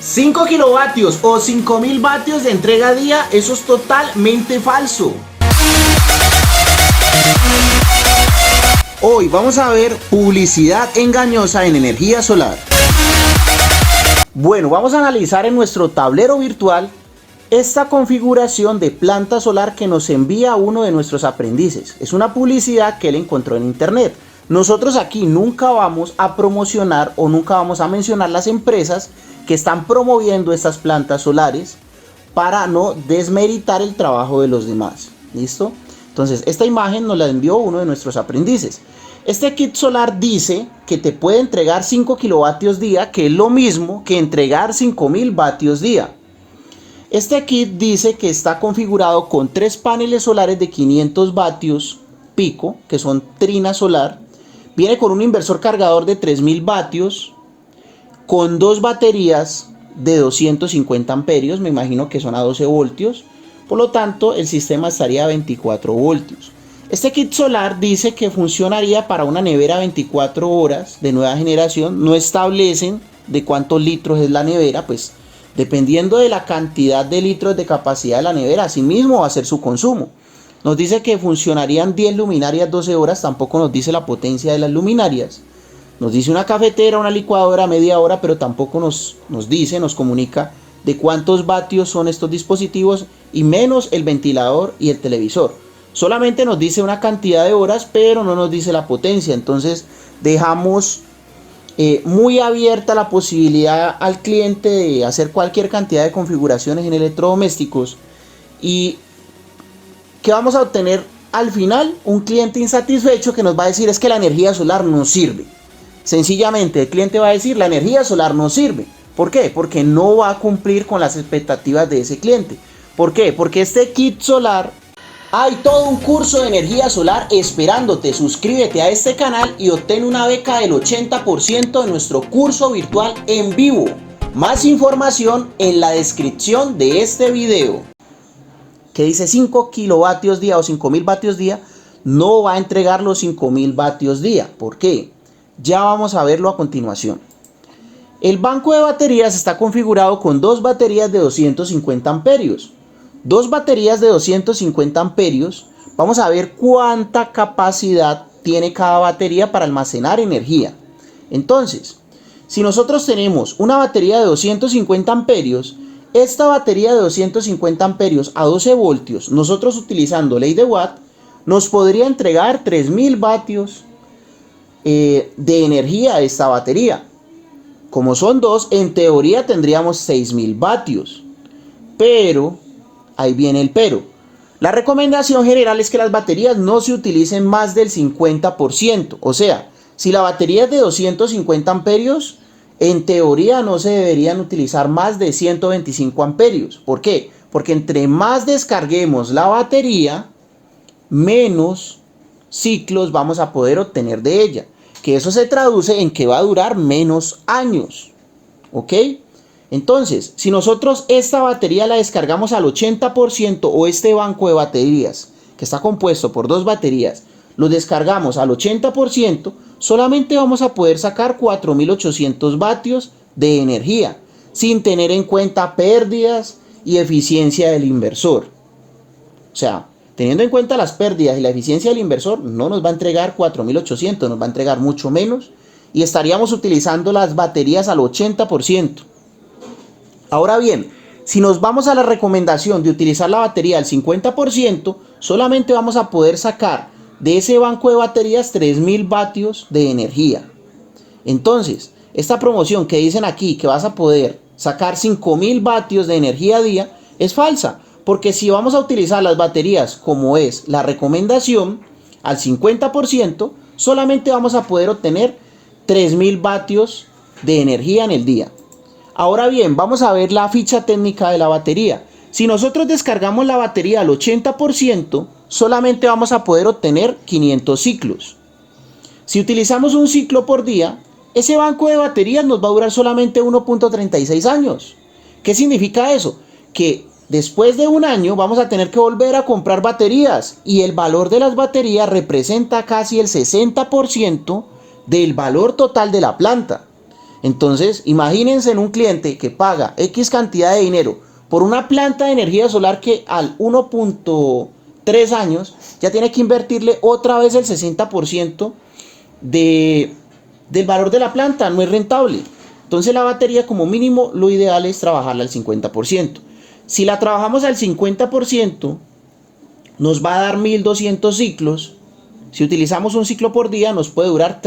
5 kilovatios o 5000 vatios de entrega día, eso es totalmente falso. Hoy vamos a ver publicidad engañosa en energía solar. Bueno, vamos a analizar en nuestro tablero virtual esta configuración de planta solar que nos envía uno de nuestros aprendices. Es una publicidad que él encontró en internet. Nosotros aquí nunca vamos a promocionar o nunca vamos a mencionar las empresas que están promoviendo estas plantas solares para no desmeritar el trabajo de los demás. ¿Listo? Entonces, esta imagen nos la envió uno de nuestros aprendices. Este kit solar dice que te puede entregar 5 kilovatios día, que es lo mismo que entregar 5000 vatios día. Este kit dice que está configurado con 3 paneles solares de 500 vatios pico, que son trina solar. Viene con un inversor cargador de 3000 vatios, con 2 baterías de 250 amperios, me imagino que son a 12 voltios. Por lo tanto, el sistema estaría a 24 voltios. Este kit solar dice que funcionaría para una nevera 24 horas de nueva generación. No establecen de cuántos litros es la nevera, pues dependiendo de la cantidad de litros de capacidad de la nevera, así mismo va a ser su consumo. Nos dice que funcionarían 10 luminarias 12 horas, tampoco nos dice la potencia de las luminarias. Nos dice una cafetera, una licuadora, media hora, pero tampoco nos comunica de cuántos vatios son estos dispositivos y menos el ventilador y el televisor. Solamente nos dice una cantidad de horas, pero no nos dice la potencia. Entonces dejamos muy abierta la posibilidad al cliente de hacer cualquier cantidad de configuraciones en electrodomésticos. ¿Y qué vamos a obtener al final? Un cliente insatisfecho que nos va a decir es que la energía solar no sirve. Sencillamente el cliente va a decir la energía solar no sirve. ¿Por qué? Porque no va a cumplir con las expectativas de ese cliente. ¿Por qué? Porque este kit solar, hay todo un curso de energía solar esperándote. Suscríbete a este canal y obtén una beca del 80% de nuestro curso virtual en vivo. Más información en la descripción de este video. Que dice 5 kilovatios día o 5000 vatios día, no va a entregar los 5000 vatios día. ¿Por qué? Ya vamos a verlo a continuación. El banco de baterías está configurado con 2 baterías de 250 amperios. 2 baterías de 250 amperios. Vamos a ver cuánta capacidad tiene cada batería para almacenar energía. Entonces, si nosotros tenemos una batería de 250 amperios, esta batería de 250 amperios a 12 voltios, nosotros utilizando ley de Watt, nos podría entregar 3000 vatios de energía a esta batería. Como son 2, en teoría tendríamos 6000 vatios. Pero, ahí viene el pero. La recomendación general es que las baterías no se utilicen más del 50%. O sea, si la batería es de 250 amperios, en teoría no se deberían utilizar más de 125 amperios. ¿Por qué? Porque entre más descarguemos la batería, menos ciclos vamos a poder obtener de ella. Que eso se traduce en que va a durar menos años. ¿Ok? Entonces, si nosotros esta batería la descargamos al 80% o este banco de baterías, que está compuesto por 2 baterías, lo descargamos al 80%, solamente vamos a poder sacar 4800 vatios de energía, sin tener en cuenta pérdidas y eficiencia del inversor. O sea, teniendo en cuenta las pérdidas y la eficiencia del inversor, no nos va a entregar 4800, nos va a entregar mucho menos y estaríamos utilizando las baterías al 80%. Ahora bien, si nos vamos a la recomendación de utilizar la batería al 50%, solamente vamos a poder sacar de ese banco de baterías 3000 vatios de energía. Entonces, esta promoción que dicen aquí que vas a poder sacar 5000 vatios de energía a día es falsa. Porque si vamos a utilizar las baterías como es la recomendación, al 50%, solamente vamos a poder obtener 3000 vatios de energía en el día. Ahora bien, vamos a ver la ficha técnica de la batería. Si nosotros descargamos la batería al 80%, solamente vamos a poder obtener 500 ciclos. Si utilizamos un ciclo por día, ese banco de baterías nos va a durar solamente 1.36 años. ¿Qué significa eso? Que después de un año vamos a tener que volver a comprar baterías y el valor de las baterías representa casi el 60% del valor total de la planta. Entonces, imagínense en un cliente que paga X cantidad de dinero por una planta de energía solar que al 1.3 años ya tiene que invertirle otra vez el 60% del valor de la planta, no es rentable. Entonces la batería como mínimo lo ideal es trabajarla al 50%. Si la trabajamos al 50%, nos va a dar 1200 ciclos. Si utilizamos un ciclo por día, nos puede durar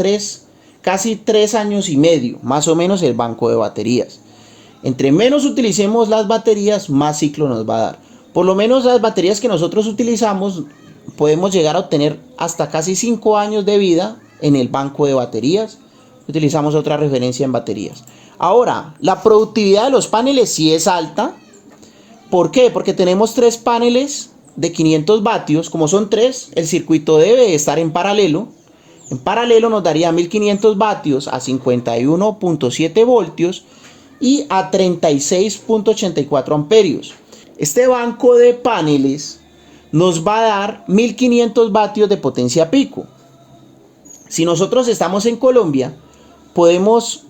casi 3 años y medio, más o menos el banco de baterías. Entre menos utilicemos las baterías, más ciclo nos va a dar. Por lo menos las baterías que nosotros utilizamos, podemos llegar a obtener hasta casi 5 años de vida en el banco de baterías. Utilizamos otra referencia en baterías. Ahora, la productividad de los paneles sí es alta. ¿Por qué? Porque tenemos 3 paneles de 500 vatios. Como son 3, el circuito debe estar en paralelo. En paralelo nos daría 1500 vatios a 51.7 voltios y a 36.84 amperios. Este banco de paneles nos va a dar 1500 vatios de potencia pico. Si nosotros estamos en Colombia, podemos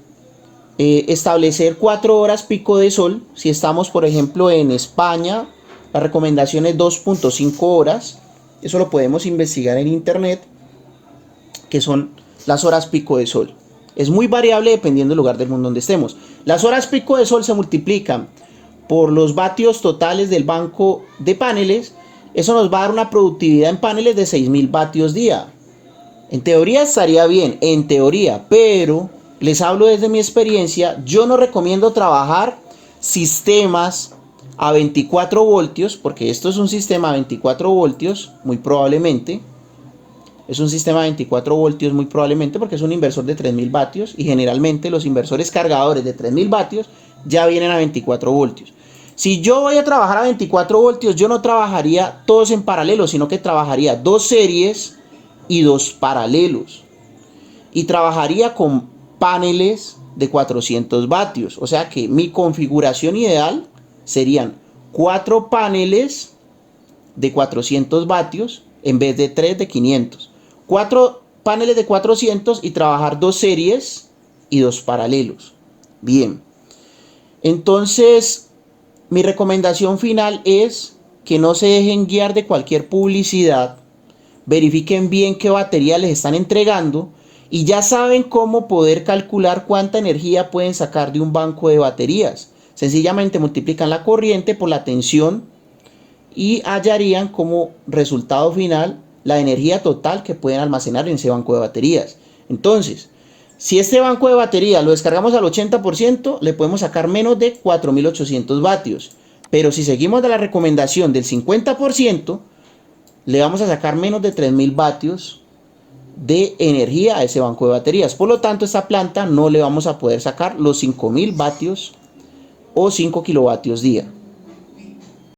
establecer 4 horas pico de sol. Si estamos, por ejemplo, en España, la recomendación es 2.5 horas. Eso lo podemos investigar en internet, que son las horas pico de sol. Es muy variable dependiendo del lugar del mundo donde estemos. Las horas pico de sol se multiplican por los vatios totales del banco de paneles. Eso nos va a dar una productividad en paneles de 6000 vatios día. En teoría estaría bien, en teoría, pero les hablo desde mi experiencia. Yo no recomiendo trabajar sistemas a 24 voltios, porque esto es un sistema a 24 voltios, muy probablemente. Es un sistema de 24 voltios muy probablemente porque es un inversor de 3000 vatios y generalmente los inversores cargadores de 3000 vatios ya vienen a 24 voltios. Si yo voy a trabajar a 24 voltios, yo no trabajaría todos en paralelo, sino que trabajaría 2 series y 2 paralelos. Y trabajaría con paneles de 400 vatios. O sea que mi configuración ideal serían 4 paneles de 400 vatios en vez de 3 de 500. 4 paneles de 400 y trabajar 2 series y 2 paralelos. Bien. Entonces, mi recomendación final es que no se dejen guiar de cualquier publicidad. Verifiquen bien qué batería les están entregando y ya saben cómo poder calcular cuánta energía pueden sacar de un banco de baterías. Sencillamente multiplican la corriente por la tensión y hallarían como resultado final la energía total que pueden almacenar en ese banco de baterías. Entonces, si este banco de baterías lo descargamos al 80%, le podemos sacar menos de 4800 vatios. Pero si seguimos de la recomendación del 50%, le vamos a sacar menos de 3000 vatios de energía a ese banco de baterías. Por lo tanto, a esta planta no le vamos a poder sacar los 5000 vatios o 5 kilovatios día.